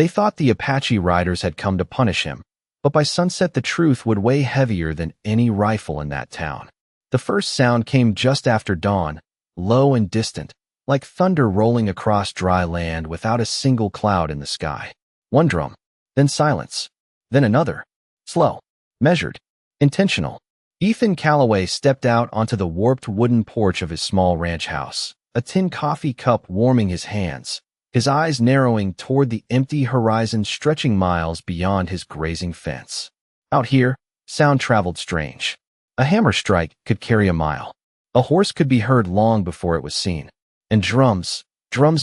They thought the Apache riders had come to punish him, but by sunset the truth would weigh heavier than any rifle in that town. The first sound came just after dawn, low and distant, like thunder rolling across dry land without a single cloud in the sky. One drum, then silence, then another. Slow, measured, intentional. Ethan Calloway stepped out onto the warped wooden porch of his small ranch house, a tin coffee cup warming his hands, his eyes narrowing toward the empty horizon stretching miles beyond his grazing fence. Out here, sound traveled strange. A hammer strike could carry a mile. A horse could be heard long before it was seen. And drums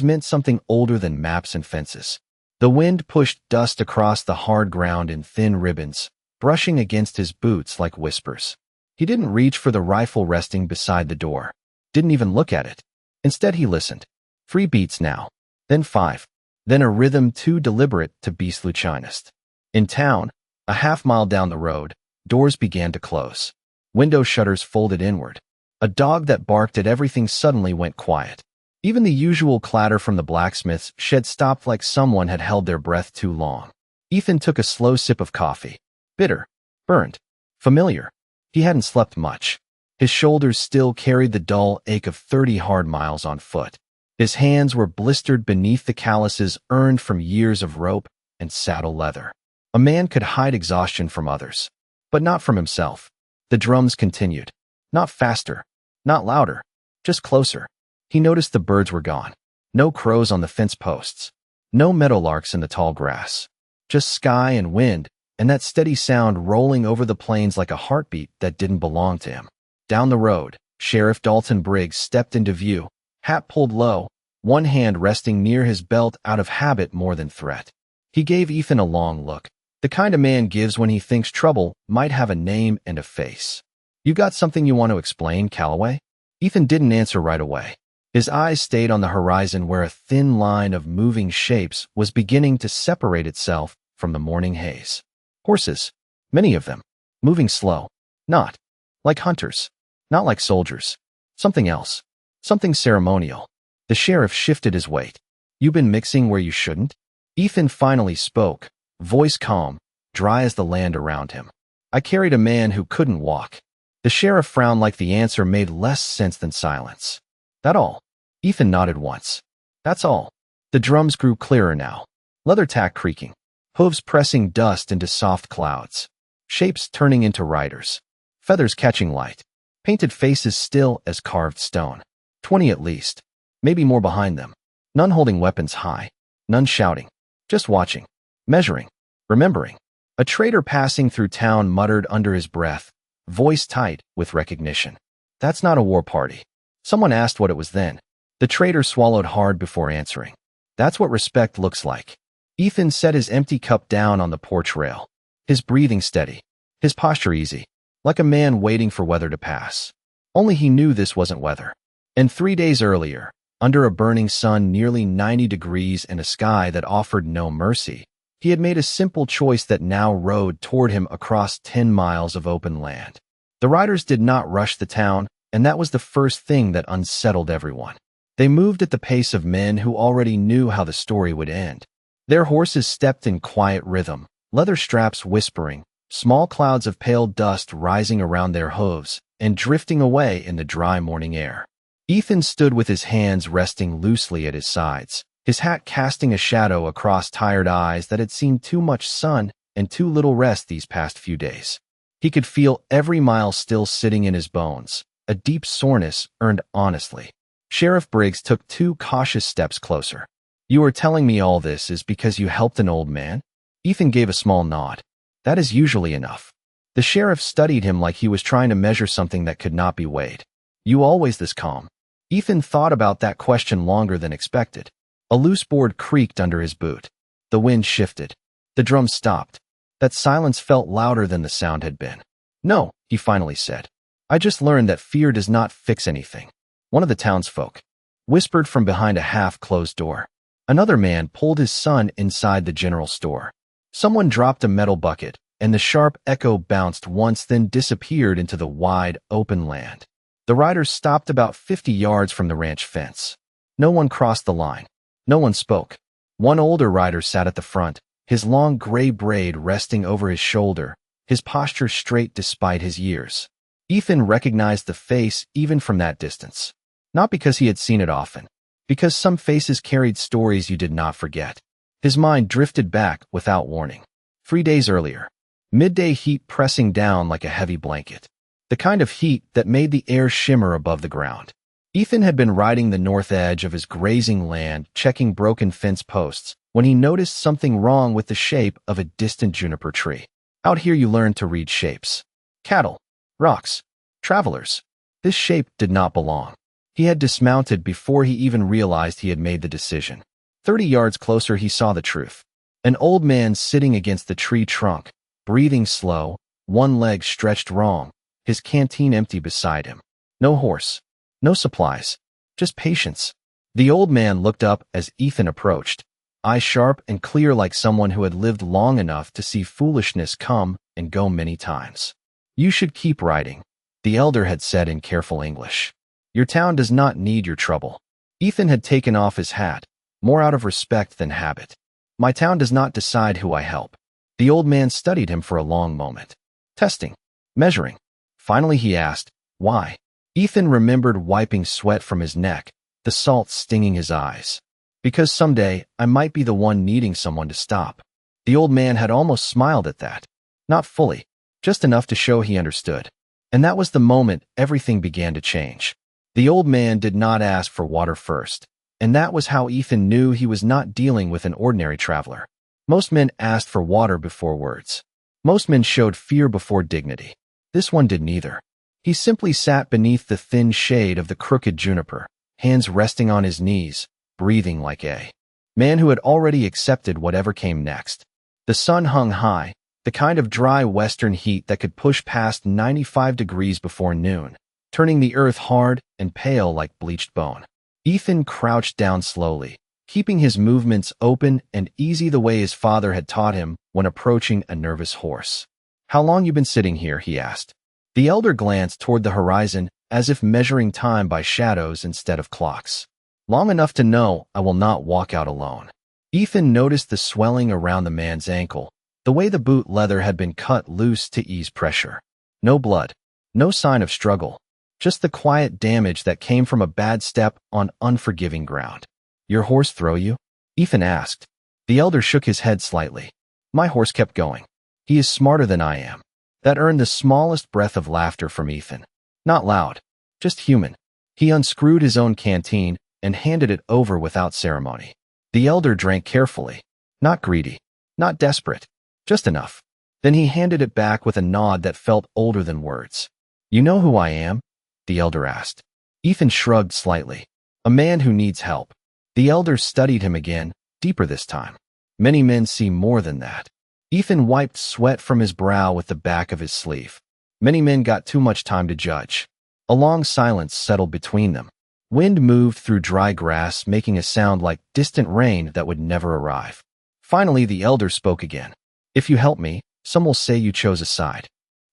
meant something older than maps and fences. The wind pushed dust across the hard ground in thin ribbons, brushing against his boots like whispers. He didn't reach for the rifle resting beside the door. Didn't even look at it. Instead he listened. 3 beats now. Then 5. Then a rhythm too deliberate to be sluichinist. In town, a half-mile down the road, doors began to close. Window shutters folded inward. A dog that barked at everything suddenly went quiet. Even the usual clatter from the blacksmith's shed stopped like someone had held their breath too long. Ethan took a slow sip of coffee. Bitter, burned, familiar. He hadn't slept much. His shoulders still carried the dull ache of 30 hard miles on foot. His hands were blistered beneath the calluses earned from years of rope and saddle leather. A man could hide exhaustion from others, but not from himself. The drums continued. Not faster, not louder, just closer. He noticed the birds were gone. No crows on the fence posts. No meadowlarks in the tall grass. Just sky and wind, and that steady sound rolling over the plains like a heartbeat that didn't belong to him. Down the road, Sheriff Dalton Briggs stepped into view, hat pulled low, one hand resting near his belt out of habit more than threat. He gave Ethan a long look, the kind a man gives when he thinks trouble might have a name and a face. "You got something you want to explain, Calloway?" Ethan didn't answer right away. His eyes stayed on the horizon where a thin line of moving shapes was beginning to separate itself from the morning haze. Horses, many of them, moving slow, not like hunters, not like soldiers. Something else, something ceremonial. The sheriff shifted his weight. "You been mixing where you shouldn't?" Ethan finally spoke, voice calm, dry as the land around him. "I carried a man who couldn't walk." The sheriff frowned like the answer made less sense than silence. "That all?" Ethan nodded once. "That's all." The drums grew clearer now. Leather tack creaking. Hooves pressing dust into soft clouds. Shapes turning into riders. Feathers catching light. Painted faces still as carved stone. 20 at least. Maybe more behind them. None holding weapons high. None shouting. Just watching. Measuring. Remembering. A trader passing through town muttered under his breath, voice tight with recognition. "That's not a war party." Someone asked what it was then. The trader swallowed hard before answering. "That's what respect looks like." Ethan set his empty cup down on the porch rail, his breathing steady, his posture easy, like a man waiting for weather to pass. Only he knew this wasn't weather. And 3 days earlier, under a burning sun nearly 90 degrees and a sky that offered no mercy, he had made a simple choice that now rode toward him across 10 miles of open land. The riders did not rush the town, and that was the first thing that unsettled everyone. They moved at the pace of men who already knew how the story would end. Their horses stepped in quiet rhythm, leather straps whispering, small clouds of pale dust rising around their hooves and drifting away in the dry morning air. Ethan stood with his hands resting loosely at his sides, his hat casting a shadow across tired eyes that had seen too much sun and too little rest these past few days. He could feel every mile still sitting in his bones, a deep soreness earned honestly. Sheriff Briggs took 2 cautious steps closer. "You are telling me all this is because you helped an old man?" Ethan gave a small nod. "That is usually enough." The sheriff studied him like he was trying to measure something that could not be weighed. "You always this calm?" Ethan thought about that question longer than expected. A loose board creaked under his boot. The wind shifted. The drums stopped. That silence felt louder than the sound had been. "No," he finally said. "I just learned that fear does not fix anything." One of the townsfolk whispered from behind a half-closed door. Another man pulled his son inside the general store. Someone dropped a metal bucket, and the sharp echo bounced once then disappeared into the wide, open land. The riders stopped about 50 yards from the ranch fence. No one crossed the line. No one spoke. One older rider sat at the front, his long gray braid resting over his shoulder, his posture straight despite his years. Ethan recognized the face even from that distance. Not because he had seen it often, because some faces carried stories you did not forget. His mind drifted back without warning. 3 days earlier, midday heat pressing down like a heavy blanket. The kind of heat that made the air shimmer above the ground. Ethan had been riding the north edge of his grazing land, checking broken fence posts, when he noticed something wrong with the shape of a distant juniper tree. Out here you learn to read shapes. Cattle, rocks, travelers. This shape did not belong. He had dismounted before he even realized he had made the decision. 30 yards closer he saw the truth. An old man sitting against the tree trunk, breathing slow, one leg stretched wrong, his canteen empty beside him. No horse, no supplies, just patience. The old man looked up as Ethan approached, eyes sharp and clear like someone who had lived long enough to see foolishness come and go many times. You should keep riding, the elder had said in careful English. Your town does not need your trouble. Ethan had taken off his hat, more out of respect than habit. My town does not decide who I help. The old man studied him for a long moment. Testing, measuring. Finally he asked, why? Ethan remembered wiping sweat from his neck, the salt stinging his eyes. Because someday I might be the one needing someone to stop. The old man had almost smiled at that. Not fully, just enough to show he understood. And that was the moment everything began to change. The old man did not ask for water first. And that was how Ethan knew he was not dealing with an ordinary traveler. Most men asked for water before words. Most men showed fear before dignity. This one did neither. He simply sat beneath the thin shade of the crooked juniper, hands resting on his knees, breathing like a man who had already accepted whatever came next. The sun hung high, the kind of dry western heat that could push past 95 degrees before noon, turning the earth hard and pale like bleached bone. Ethan crouched down slowly, keeping his movements open and easy the way his father had taught him when approaching a nervous horse. How long you been sitting here? He asked. The elder glanced toward the horizon as if measuring time by shadows instead of clocks. Long enough to know I will not walk out alone. Ethan noticed the swelling around the man's ankle, the way the boot leather had been cut loose to ease pressure. No blood, no sign of struggle. Just the quiet damage that came from a bad step on unforgiving ground. Your horse throw you? Ethan asked. The elder shook his head slightly. My horse kept going. He is smarter than I am. That earned the smallest breath of laughter from Ethan. Not loud, just human. He unscrewed his own canteen and handed it over without ceremony. The elder drank carefully. Not greedy, not desperate, just enough. Then he handed it back with a nod that felt older than words. You know who I am? The elder asked. Ethan shrugged slightly. A man who needs help. The elder studied him again, deeper this time. Many men see more than that. Ethan wiped sweat from his brow with the back of his sleeve. Many men got too much time to judge. A long silence settled between them. Wind moved through dry grass, making a sound like distant rain that would never arrive. Finally, the elder spoke again. If you help me, some will say you chose a side.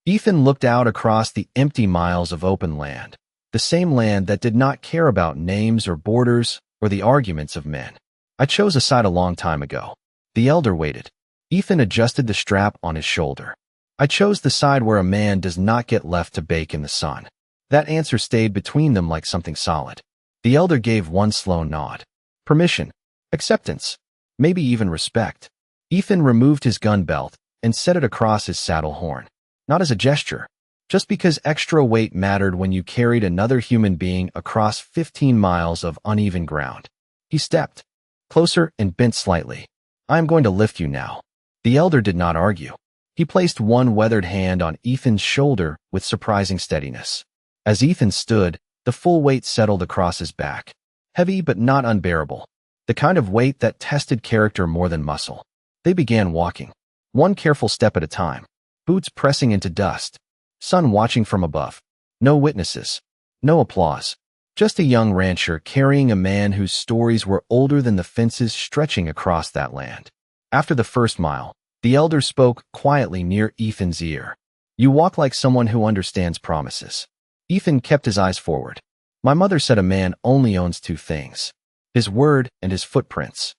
Ethan looked out across the empty miles of open land, the same land that did not care about names or borders or the arguments of men. I chose a side a long time ago. The elder waited. Ethan adjusted the strap on his shoulder. I chose the side where a man does not get left to bake in the sun. That answer stayed between them like something solid. The elder gave one slow nod. Permission, acceptance, maybe even respect. Ethan removed his gun belt and set it across his saddle horn. Not as a gesture, just because extra weight mattered when you carried another human being across 15 miles of uneven ground. He stepped closer and bent slightly. I am going to lift you now. The elder did not argue. He placed one weathered hand on Ethan's shoulder with surprising steadiness. As Ethan stood, the full weight settled across his back. Heavy but not unbearable. The kind of weight that tested character more than muscle. They began walking, one careful step at a time. Boots pressing into dust. Sun watching from above. No witnesses. No applause. Just a young rancher carrying a man whose stories were older than the fences stretching across that land. After the first mile, the elder spoke quietly near Ethan's ear. You walk like someone who understands promises. Ethan kept his eyes forward. My mother said a man only owns two things: his word and his footprints.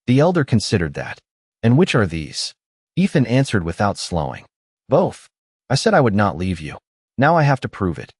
The elder considered that. And which are these? Ethan answered without slowing. Both. I said I would not leave you. Now I have to prove it.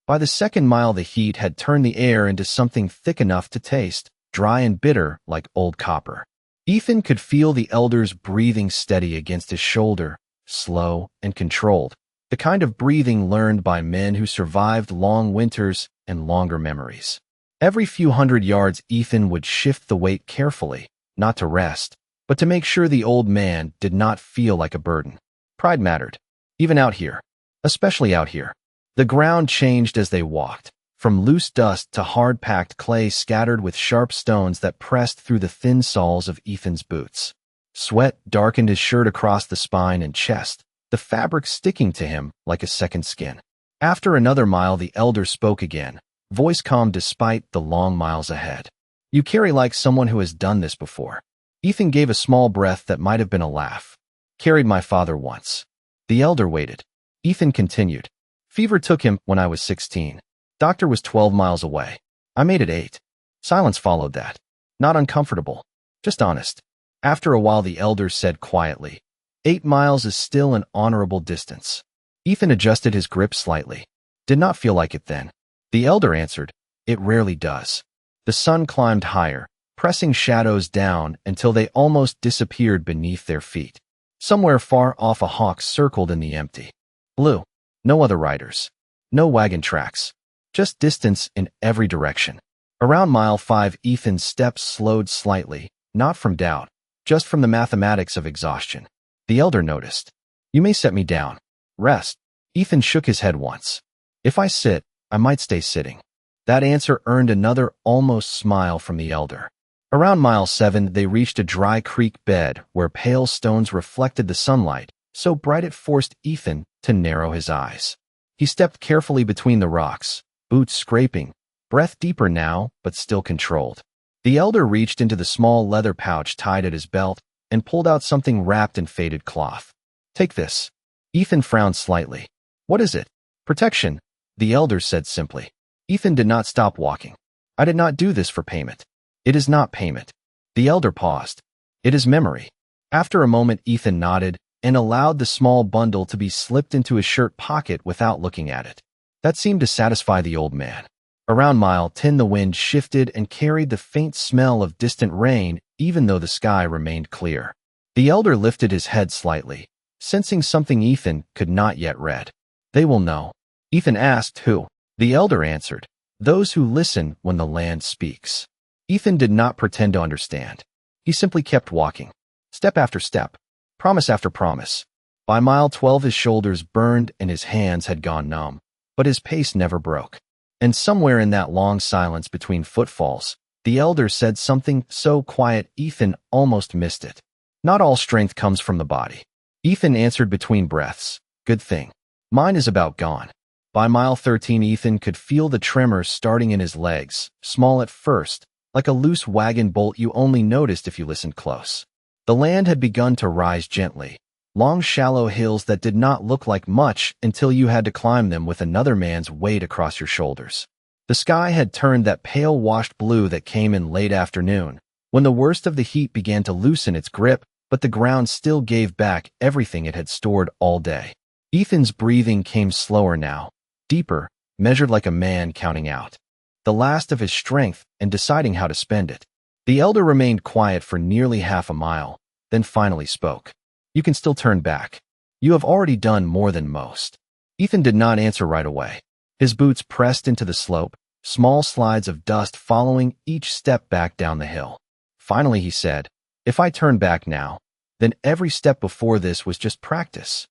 By the second mile, the heat had turned the air into something thick enough to taste, dry and bitter like old copper. Ethan could feel the elder's breathing steady against his shoulder, slow and controlled, the kind of breathing learned by men who survived long winters and longer memories. Every few hundred yards, Ethan would shift the weight carefully, not to rest, but to make sure the old man did not feel like a burden. Pride mattered, even out here, especially out here. The ground changed as they walked, from loose dust to hard-packed clay scattered with sharp stones that pressed through the thin soles of Ethan's boots. Sweat darkened his shirt across the spine and chest, the fabric sticking to him like a second skin. After another mile, the elder spoke again, voice calm despite the long miles ahead. You carry like someone who has done this before. Ethan gave a small breath that might have been a laugh. Carried my father once. The elder waited. Ethan continued. Fever took him when I was 16. Doctor was 12 miles away. I made it 8. Silence followed that. Not uncomfortable, just honest. After a while, the elder said quietly, 8 miles is still an honorable distance. Ethan adjusted his grip slightly. Did not feel like it then. The elder answered, it rarely does. The sun climbed higher, pressing shadows down until they almost disappeared beneath their feet. Somewhere far off, a hawk circled in the empty blue. No other riders. No wagon tracks. Just distance in every direction. Around mile 5, Ethan's steps slowed slightly, not from doubt, just from the mathematics of exhaustion. The elder noticed. You may set me down. Rest. Ethan shook his head once. If I sit, I might stay sitting. That answer earned another almost smile from the elder. Around mile 7, they reached a dry creek bed where pale stones reflected the sunlight, so bright it forced Ethan to narrow his eyes. He stepped carefully between the rocks, boots scraping, breath deeper now, but still controlled. The elder reached into the small leather pouch tied at his belt and pulled out something wrapped in faded cloth. Take this. Ethan frowned slightly. What is it? Protection, the elder said simply. Ethan did not stop walking. I did not do this for payment. It is not payment. The elder paused. It is memory. After a moment, Ethan nodded and allowed the small bundle to be slipped into his shirt pocket without looking at it. That seemed to satisfy the old man. Around mile 10, the wind shifted and carried the faint smell of distant rain, even though the sky remained clear. The elder lifted his head slightly, sensing something Ethan could not yet read. They will know. Ethan asked who. The elder answered, those who listen when the land speaks. Ethan did not pretend to understand. He simply kept walking, step after step, promise after promise. By mile 12, his shoulders burned and his hands had gone numb, but his pace never broke. And somewhere in that long silence between footfalls, the elder said something so quiet Ethan almost missed it. Not all strength comes from the body. Ethan answered between breaths, good thing. Mine is about gone. By mile 13, Ethan could feel the tremors starting in his legs, small at first, like a loose wagon bolt you only noticed if you listened close. The land had begun to rise gently, long shallow hills that did not look like much until you had to climb them with another man's weight across your shoulders. The sky had turned that pale washed blue that came in late afternoon, when the worst of the heat began to loosen its grip, but the ground still gave back everything it had stored all day. Ethan's breathing came slower now, deeper, measured like a man counting out the last of his strength and deciding how to spend it. The elder remained quiet for nearly half a mile, then finally spoke. You can still turn back. You have already done more than most. Ethan did not answer right away. His boots pressed into the slope, small slides of dust following each step back down the hill. Finally, he said, if I turn back now, then every step before this was just practice.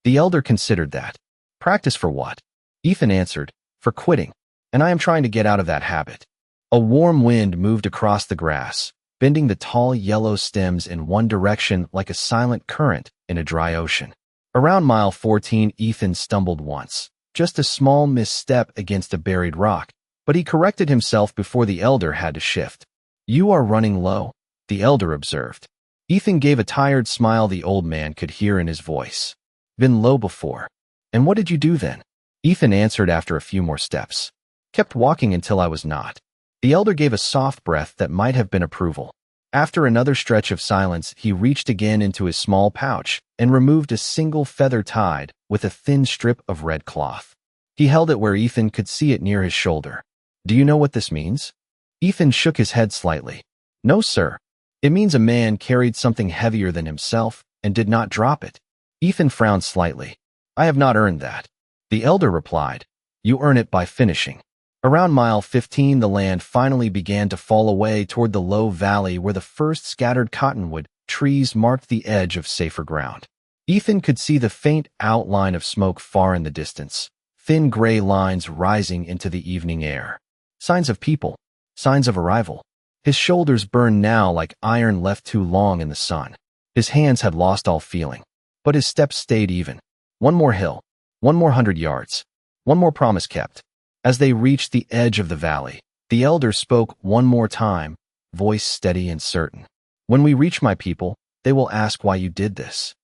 The elder considered that. Practice for what? Ethan answered, for quitting. And I am trying to get out of that habit. A warm wind moved across the grass, bending the tall yellow stems in one direction like a silent current in a dry ocean. Around mile 14, Ethan stumbled once, just a small misstep against a buried rock, but he corrected himself before the elder had to shift. You are running low, the elder observed. Ethan gave a tired smile the old man could hear in his voice. Been low before. And what did you do then? Ethan answered after a few more steps. Kept walking until I was not. The elder gave a soft breath that might have been approval. After another stretch of silence, he reached again into his small pouch and removed a single feather tied with a thin strip of red cloth. He held it where Ethan could see it near his shoulder. "Do you know what this means?" Ethan shook his head slightly. "No, sir. It means a man carried something heavier than himself and did not drop it." Ethan frowned slightly. "I have not earned that." The elder replied, "You earn it by finishing." Around mile 15, the land finally began to fall away toward the low valley where the first scattered cottonwood trees marked the edge of safer ground. Ethan could see the faint outline of smoke far in the distance, thin gray lines rising into the evening air. Signs of people, signs of arrival. His shoulders burned now like iron left too long in the sun. His hands had lost all feeling, but his steps stayed even. One more hill, one more 100 yards, one more promise kept. As they reached the edge of the valley, the elder spoke one more time, voice steady and certain. "When we reach my people, they will ask why you did this."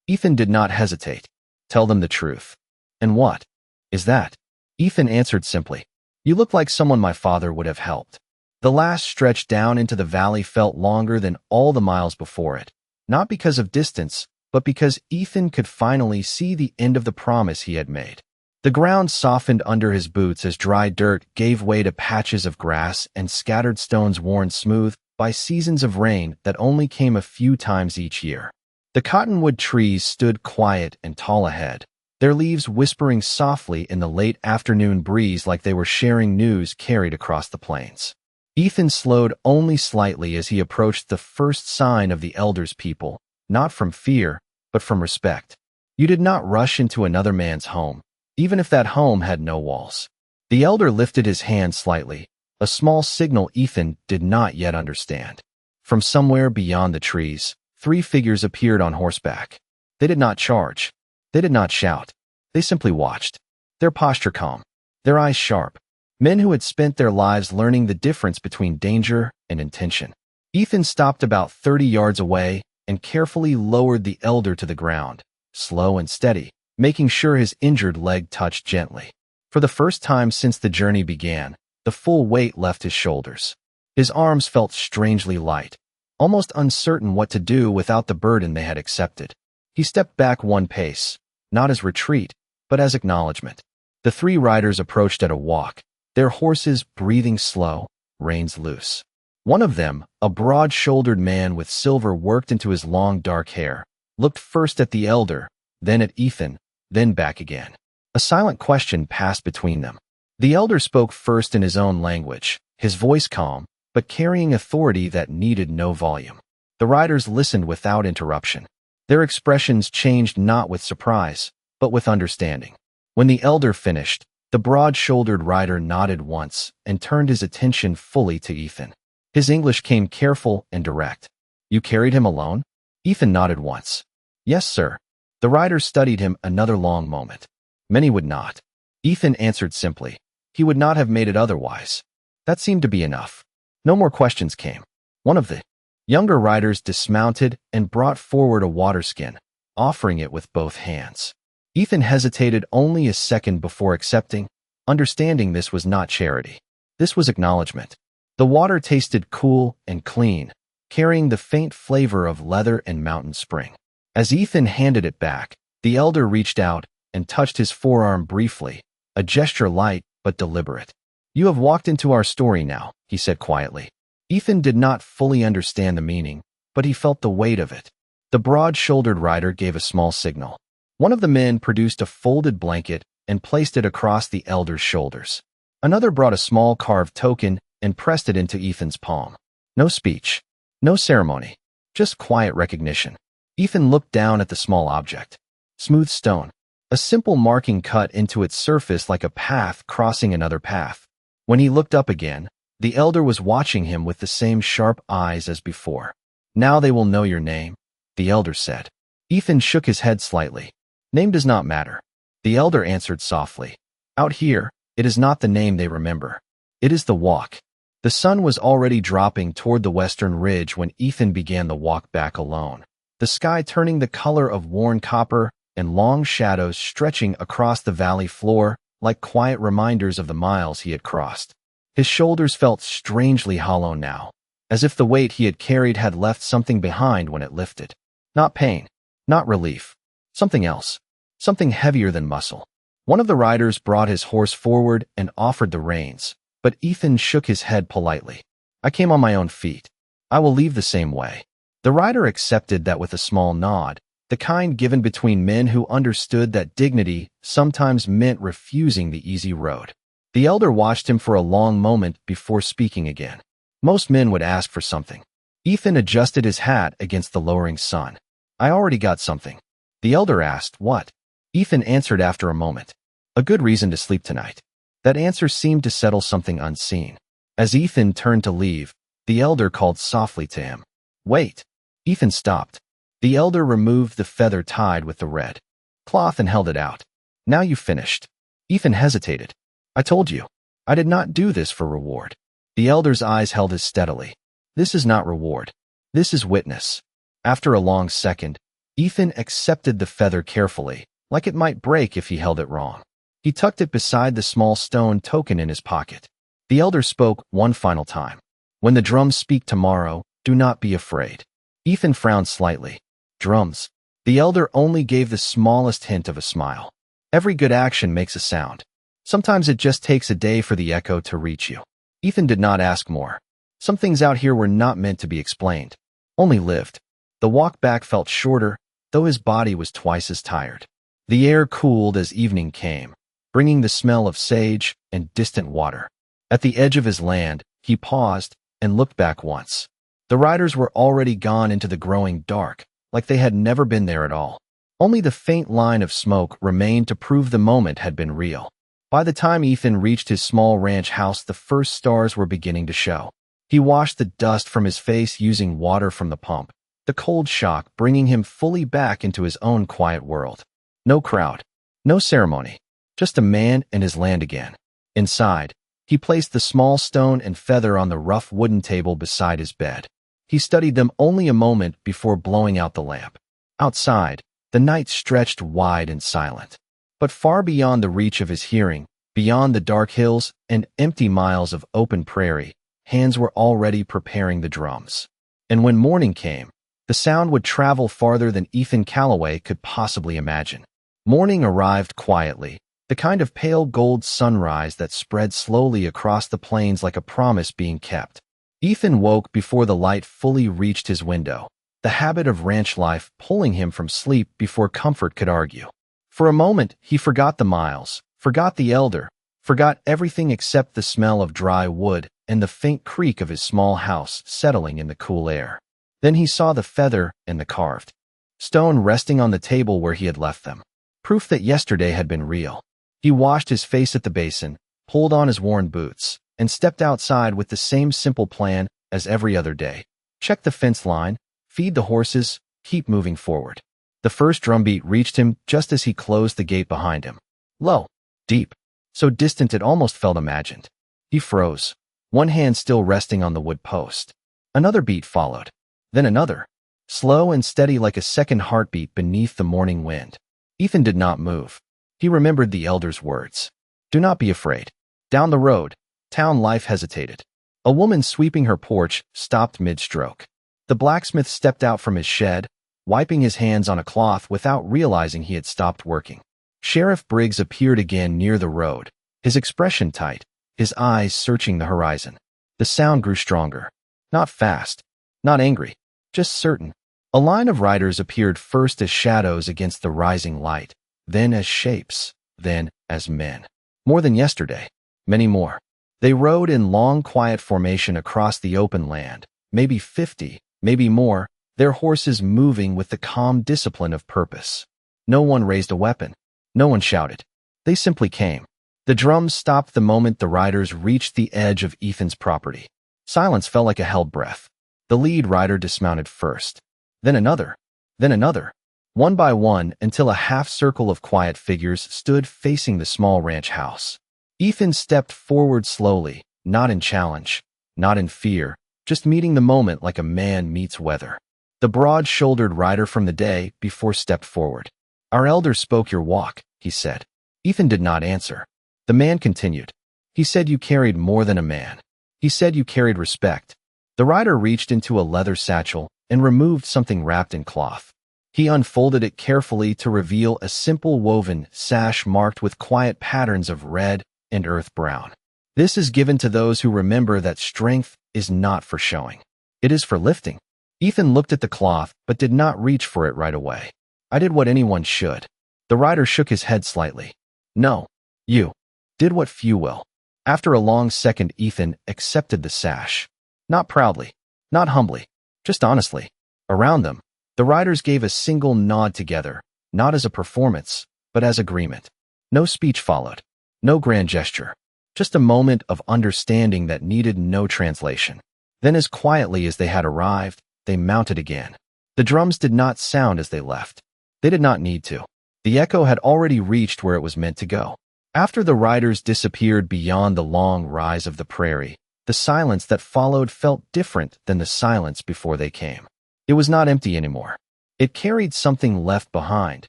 Ethan did not hesitate. "Tell them the truth." "And what is that?" Ethan answered simply. "You look like someone my father would have helped." The last stretch down into the valley felt longer than all the miles before it, not because of distance, but because Ethan could finally see the end of the promise he had made. The ground softened under his boots as dry dirt gave way to patches of grass and scattered stones worn smooth by seasons of rain that only came a few times each year. The cottonwood trees stood quiet and tall ahead, their leaves whispering softly in the late afternoon breeze like they were sharing news carried across the plains. Ethan slowed only slightly as he approached the first sign of the elder's people, not from fear, but from respect. You did not rush into another man's home, even if that home had no walls. The elder lifted his hand slightly, a small signal Ethan did not yet understand. From somewhere beyond the trees, 3 figures appeared on horseback. They did not charge. They did not shout. They simply watched, their posture calm, their eyes sharp. Men who had spent their lives learning the difference between danger and intention. Ethan stopped about 30 yards away and carefully lowered the elder to the ground, slow and steady, making sure his injured leg touched gently. For the first time since the journey began, the full weight left his shoulders. His arms felt strangely light, almost uncertain what to do without the burden they had accepted. He stepped back one pace, not as retreat, but as acknowledgement. The 3 riders approached at a walk, their horses breathing slow, reins loose. One of them, a broad-shouldered man with silver worked into his long dark hair, looked first at the elder, then at Ethan, then back again. A silent question passed between them. The elder spoke first in his own language, his voice calm, but carrying authority that needed no volume. The riders listened without interruption. Their expressions changed not with surprise, but with understanding. When the elder finished, the broad-shouldered rider nodded once and turned his attention fully to Ethan. His English came careful and direct. "You carried him alone?" Ethan nodded once. "Yes, sir." The rider studied him another long moment. "Many would not." Ethan answered simply. He would not have made it otherwise. That seemed to be enough. No more questions came. One of the younger riders dismounted and brought forward a water skin, offering it with both hands. Ethan hesitated only a second before accepting, understanding this was not charity. This was acknowledgement. The water tasted cool and clean, carrying the faint flavor of leather and mountain spring. As Ethan handed it back, the elder reached out and touched his forearm briefly, a gesture light but deliberate. "You have walked into our story now," he said quietly. Ethan did not fully understand the meaning, but he felt the weight of it. The broad-shouldered rider gave a small signal. One of the men produced a folded blanket and placed it across the elder's shoulders. Another brought a small carved token and pressed it into Ethan's palm. No speech, no ceremony, just quiet recognition. Ethan looked down at the small object. Smooth stone, a simple marking cut into its surface like a path crossing another path. When he looked up again, the elder was watching him with the same sharp eyes as before. "Now they will know your name," the elder said. Ethan shook his head slightly. "Name does not matter." The elder answered softly. "Out here, it is not the name they remember. It is the walk." The sun was already dropping toward the western ridge when Ethan began the walk back alone, the sky turning the color of worn copper and long shadows stretching across the valley floor like quiet reminders of the miles he had crossed. His shoulders felt strangely hollow now, as if the weight he had carried had left something behind when it lifted. Not pain, not relief, something else, something heavier than muscle. One of the riders brought his horse forward and offered the reins, but Ethan shook his head politely. I came on my own feet. I will leave the same way. The rider accepted that with a small nod, the kind given between men who understood that dignity sometimes meant refusing the easy road. The elder watched him for a long moment before speaking again. Most men would ask for something. Ethan adjusted his hat against the lowering sun. I already got something. The elder asked, what? Ethan answered after a moment. A good reason to sleep tonight. That answer seemed to settle something unseen. As Ethan turned to leave, the elder called softly to him. Wait. Ethan stopped. The elder removed the feather tied with the red cloth and held it out. Now you've finished. Ethan hesitated. I told you. I did not do this for reward. The elder's eyes held his steadily. This is not reward. This is witness. After a long second, Ethan accepted the feather carefully, like it might break if he held it wrong. He tucked it beside the small stone token in his pocket. The elder spoke one final time. When the drums speak tomorrow, do not be afraid. Ethan frowned slightly. Drums. The elder only gave the smallest hint of a smile. Every good action makes a sound. Sometimes it just takes a day for the echo to reach you. Ethan did not ask more. Some things out here were not meant to be explained, only lived. The walk back felt shorter, though his body was twice as tired. The air cooled as evening came, bringing the smell of sage and distant water. At the edge of his land, he paused and looked back once. The riders were already gone into the growing dark, like they had never been there at all. Only the faint line of smoke remained to prove the moment had been real. By the time Ethan reached his small ranch house, the first stars were beginning to show. He washed the dust from his face using water from the pump, the cold shock bringing him fully back into his own quiet world. No crowd, no ceremony, just a man and his land again. Inside, he placed the small stone and feather on the rough wooden table beside his bed. He studied them only a moment before blowing out the lamp. Outside, the night stretched wide and silent. But far beyond the reach of his hearing, beyond the dark hills and empty miles of open prairie, hands were already preparing the drums. And when morning came, the sound would travel farther than Ethan Calloway could possibly imagine. Morning arrived quietly, the kind of pale gold sunrise that spread slowly across the plains like a promise being kept. Ethan woke before the light fully reached his window, the habit of ranch life pulling him from sleep before comfort could argue. For a moment, he forgot the miles, forgot the elder, forgot everything except the smell of dry wood and the faint creak of his small house settling in the cool air. Then he saw the feather and the carved stone resting on the table where he had left them. Proof that yesterday had been real. He washed his face at the basin, pulled on his worn boots, and stepped outside with the same simple plan as every other day. Check the fence line, feed the horses, keep moving forward. The first drumbeat reached him just as he closed the gate behind him. Low, deep, so distant it almost felt imagined. He froze, one hand still resting on the wood post. Another beat followed, then another, slow and steady like a second heartbeat beneath the morning wind. Ethan did not move. He remembered the elder's words. Do not be afraid. Down the road, town life hesitated. A woman sweeping her porch stopped mid-stroke. The blacksmith stepped out from his shed, wiping his hands on a cloth without realizing he had stopped working. Sheriff Briggs appeared again near the road, his expression tight, his eyes searching the horizon. The sound grew stronger. Not fast, not angry, just certain. A line of riders appeared first as shadows against the rising light, then as shapes, then as men. More than yesterday, many more. They rode in long, quiet formation across the open land, maybe 50, maybe more, their horses moving with the calm discipline of purpose. No one raised a weapon. No one shouted. They simply came. The drums stopped the moment the riders reached the edge of Ethan's property. Silence felt like a held breath. The lead rider dismounted first. Then another. Then another. One by one until a half-circle of quiet figures stood facing the small ranch house. Ethan stepped forward slowly, not in challenge, not in fear, just meeting the moment like a man meets weather. The broad-shouldered rider from the day before stepped forward. Our elder spoke your walk, he said. Ethan did not answer. The man continued. He said you carried more than a man. He said you carried respect. The rider reached into a leather satchel and removed something wrapped in cloth. He unfolded it carefully to reveal a simple woven sash marked with quiet patterns of red and earth brown. This is given to those who remember that strength is not for showing. It is for lifting. Ethan looked at the cloth but did not reach for it right away. I did what anyone should. The rider shook his head slightly. No, you did what few will. After a long second, Ethan accepted the sash. Not proudly, not humbly, just honestly. Around them, the riders gave a single nod together, not as a performance, but as agreement. No speech followed, no grand gesture, just a moment of understanding that needed no translation. Then, as quietly as they had arrived, they mounted again. The drums did not sound as they left. They did not need to. The echo had already reached where it was meant to go. After the riders disappeared beyond the long rise of the prairie, the silence that followed felt different than the silence before they came. It was not empty anymore. It carried something left behind,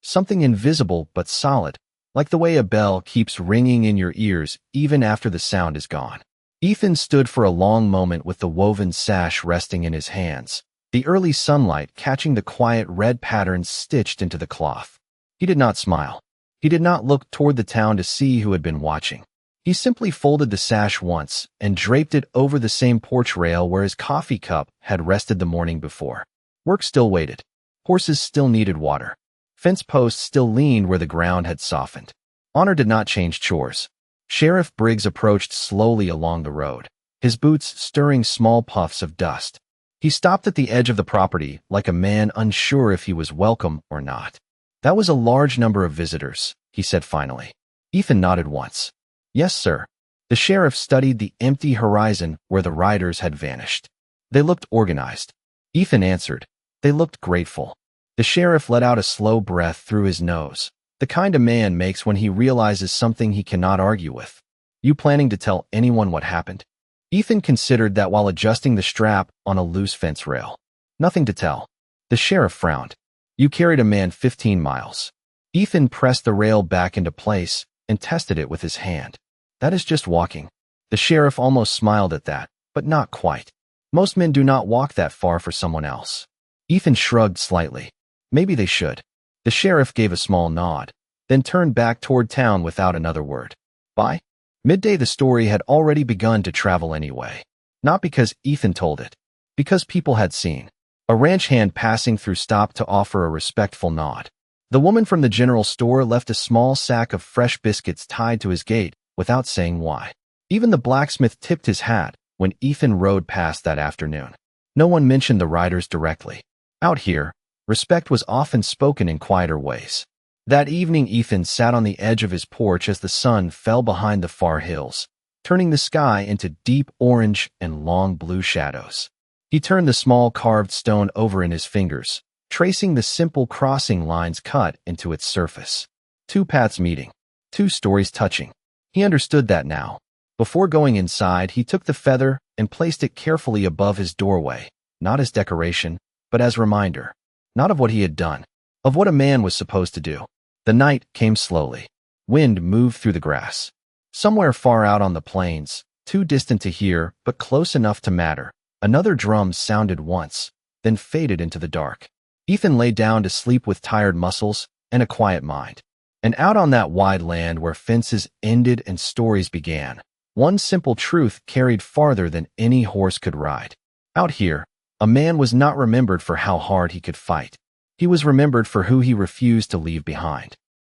something invisible but solid, like the way a bell keeps ringing in your ears even after the sound is gone. Ethan stood for a long moment with the woven sash resting in his hands, the early sunlight catching the quiet red patterns stitched into the cloth. He did not smile. He did not look toward the town to see who had been watching. He simply folded the sash once and draped it over the same porch rail where his coffee cup had rested the morning before. Work still waited. Horses still needed water. Fence posts still leaned where the ground had softened. Honor did not change chores. Sheriff Briggs approached slowly along the road, his boots stirring small puffs of dust. He stopped at the edge of the property like a man unsure if he was welcome or not. That was a large number of visitors, he said finally. Ethan nodded once. Yes, sir. The sheriff studied the empty horizon where the riders had vanished. They looked organized. Ethan answered. They looked grateful. The sheriff let out a slow breath through his nose, the kind a man makes when he realizes something he cannot argue with. You planning to tell anyone what happened? Ethan considered that while adjusting the strap on a loose fence rail. Nothing to tell. The sheriff frowned. You carried a man 15 miles. Ethan pressed the rail back into place and tested it with his hand. That is just walking. The sheriff almost smiled at that, but not quite. Most men do not walk that far for someone else. Ethan shrugged slightly. Maybe they should. The sheriff gave a small nod, then turned back toward town without another word. By midday, the story had already begun to travel anyway. Not because Ethan told it, because people had seen. A ranch hand passing through stopped to offer a respectful nod. The woman from the general store left a small sack of fresh biscuits tied to his gate without saying why. Even the blacksmith tipped his hat when Ethan rode past that afternoon. No one mentioned the riders directly. Out here, respect was often spoken in quieter ways. That evening, Ethan sat on the edge of his porch as the sun fell behind the far hills, turning the sky into deep orange and long blue shadows. He turned the small carved stone over in his fingers, tracing the simple crossing lines cut into its surface. Two paths meeting, two stories touching. He understood that now. Before going inside, he took the feather and placed it carefully above his doorway, not as decoration, but as reminder. Not of what he had done, of what a man was supposed to do. The night came slowly. Wind moved through the grass. Somewhere far out on the plains, too distant to hear, but close enough to matter, another drum sounded once, then faded into the dark. Ethan lay down to sleep with tired muscles and a quiet mind. And out on that wide land where fences ended and stories began, one simple truth carried farther than any horse could ride. Out here, a man was not remembered for how hard he could fight. He was remembered for who he refused to leave behind.